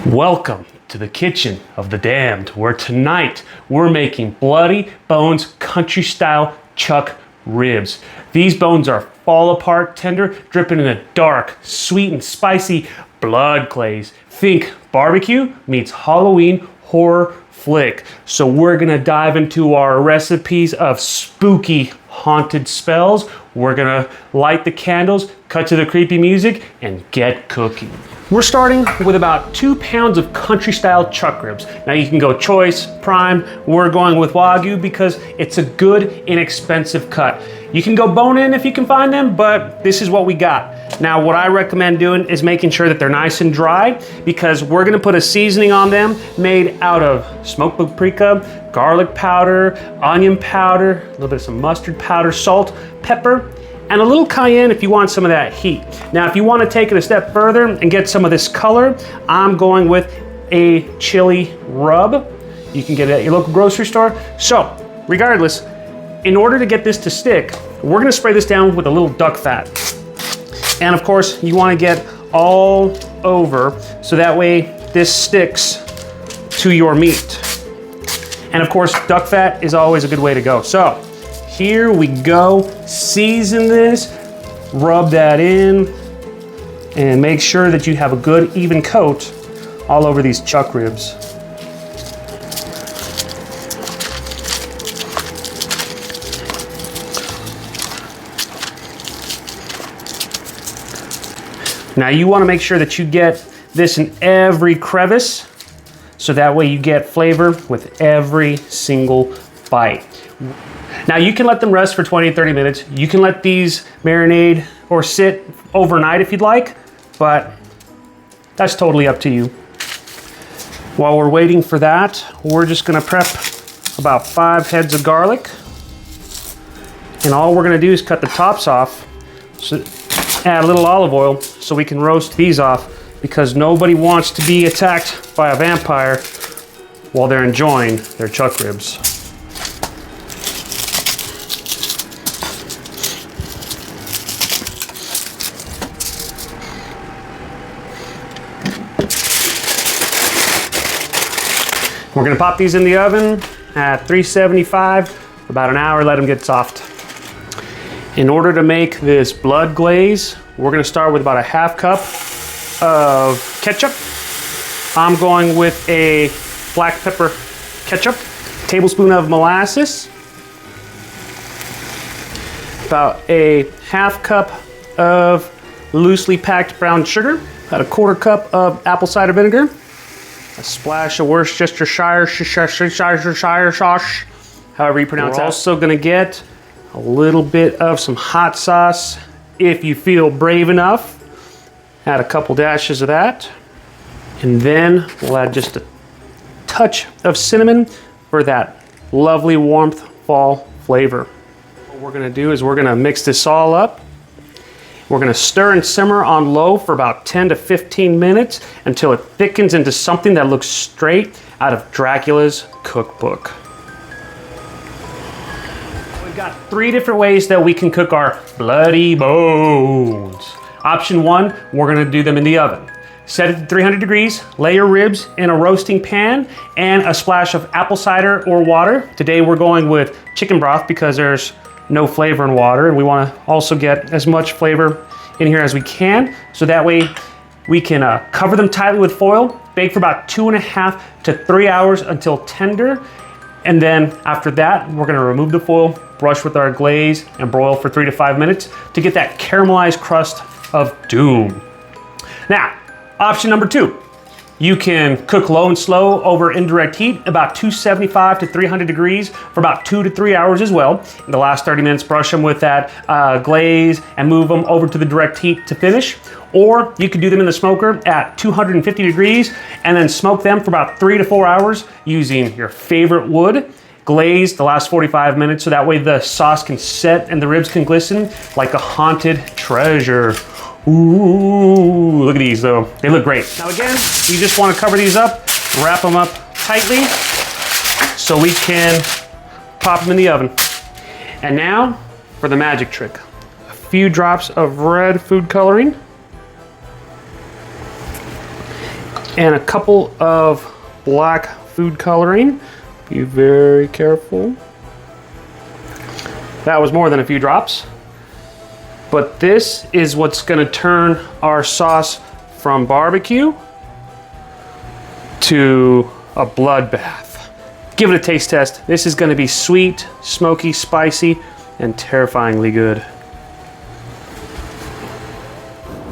Welcome to the kitchen of the damned, where tonight we're making Bloody Bones country style chuck ribs. These bones are fall apart tender, dripping in a dark, sweet and spicy blood glaze. Think barbecue meets Halloween horror flick. So we're gonna dive into our recipes of spooky haunted spells. We're gonna light the candles, cut to the creepy music, and get cooking. We're starting with about 2 pounds of country style chuck ribs. Now you can go choice, prime. We're going with Wagyu because it's a good, inexpensive cut. You can go bone in if you can find them, but this is what we got. Now what I recommend doing is making sure that they're nice and dry, because we're gonna put a seasoning on them made out of smoked paprika, garlic powder, onion powder, a little bit of some mustard powder, salt, pepper, and a little cayenne if you want some of that heat. Now, if you want to take it a step further and get some of this color, I'm going with a chili rub. You can get it at your local grocery store. So, regardless, in order to get this to stick, we're gonna spray this down with a little duck fat. And of course, you wanna get all over, so that way this sticks to your meat. And of course, duck fat is always a good way to go. So, here we go. Season this, rub that in, and make sure that you have a good even coat all over these chuck ribs. Now you want to make sure that you get this in every crevice, so that way you get flavor with every single bite. Now you can let them rest for 20 to 30 minutes. You can let these marinate or sit overnight if you'd like, but that's totally up to you. While we're waiting for that, we're just gonna prep about 5 heads of garlic. And all we're gonna do is cut the tops off, so add a little olive oil so we can roast these off, because nobody wants to be attacked by a vampire while they're enjoying their chuck ribs. We're gonna pop these in the oven at 375 for about an hour, let them get soft. In order to make this blood glaze, we're gonna start with about a half cup of ketchup. I'm going with a black pepper ketchup, tablespoon of molasses, about a half cup of loosely packed brown sugar, about a quarter cup of apple cider vinegar, a splash of Worcestershire sauce, however you pronounce it. We're also gonna get a little bit of some hot sauce if you feel brave enough. Add a couple dashes of that. And then we'll add just a touch of cinnamon for that lovely warmth fall flavor. What we're gonna do is we're gonna mix this all up. We're gonna stir and simmer on low for about 10 to 15 minutes until it thickens into something that looks straight out of Dracula's cookbook. We've got 3 different ways that we can cook our bloody bones. Option 1, we're gonna do them in the oven. Set it to 300 degrees, lay your ribs in a roasting pan and a splash of apple cider or water. Today we're going with chicken broth because there's no flavor in water, and we want to also get as much flavor in here as we can, so that way we can cover them tightly with foil, bake for about 2.5 to 3 hours until tender, and then after that we're going to remove the foil, brush with our glaze, and broil for 3 to 5 minutes to get that caramelized crust of doom. Now, option number 2. You can cook low and slow over indirect heat, about 275 to 300 degrees for about 2 to 3 hours as well. In the last 30 minutes, brush them with that glaze and move them over to the direct heat to finish. Or you could do them in the smoker at 250 degrees and then smoke them for about 3 to 4 hours using your favorite wood. Glaze the last 45 minutes so that way the sauce can set and the ribs can glisten like a haunted treasure. Ooh, look at these though. They look great. Now again, you just want to cover these up, wrap them up tightly so we can pop them in the oven. And now for the magic trick. A few drops of red food coloring. And a couple of black food coloring. Be very careful. That was more than a few drops. But this is what's gonna turn our sauce from barbecue to a bloodbath. Give it a taste test. This is gonna be sweet, smoky, spicy, and terrifyingly good.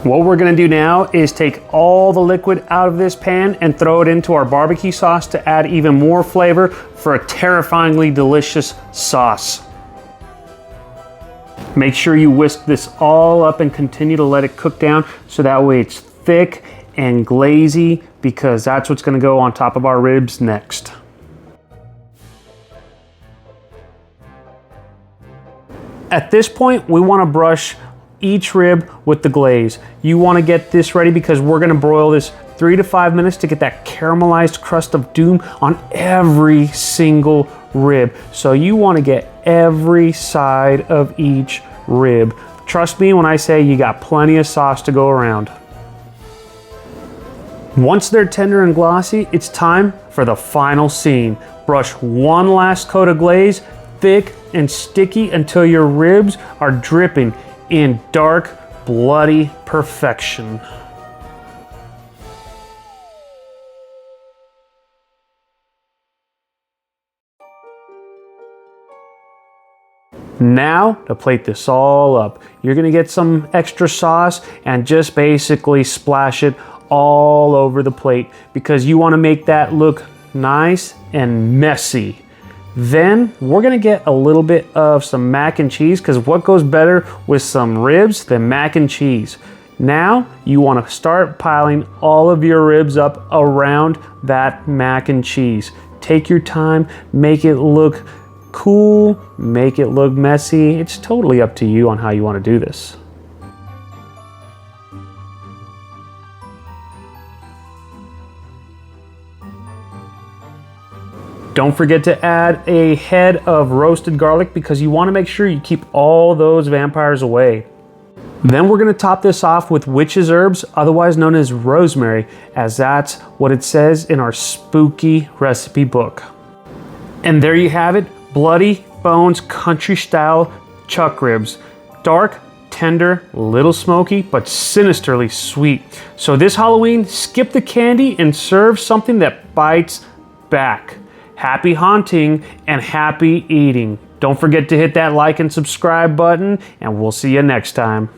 What we're gonna do now is take all the liquid out of this pan and throw it into our barbecue sauce to add even more flavor for a terrifyingly delicious sauce. Make sure you whisk this all up and continue to let it cook down so that way it's thick and glazy, because that's what's gonna go on top of our ribs next. At this point, we wanna brush each rib with the glaze. You wanna get this ready because we're gonna broil this 3 to 5 minutes to get that caramelized crust of doom on every single rib. So you wanna get every side of each rib. Trust me when I say you got plenty of sauce to go around. Once they're tender and glossy, it's time for the final scene. Brush one last coat of glaze, thick and sticky until your ribs are dripping in dark, bloody perfection. Now, to plate this all up, you're gonna get some extra sauce and just basically splash it all over the plate because you wanna make that look nice and messy. Then we're gonna get a little bit of some mac and cheese, because what goes better with some ribs than mac and cheese? Now you wanna start piling all of your ribs up around that mac and cheese. Take your time, make it look cool, make it look messy. It's totally up to you on how you wanna do this. Don't forget to add a head of roasted garlic because you want to make sure you keep all those vampires away. Then we're going to top this off with witch's herbs, otherwise known as rosemary, as that's what it says in our spooky recipe book. And there you have it, Bloody Bones country style chuck ribs. Dark, tender, little smoky, but sinisterly sweet. So this Halloween, skip the candy and serve something that bites back. Happy haunting and happy eating. Don't forget to hit that like and subscribe button, and we'll see you next time.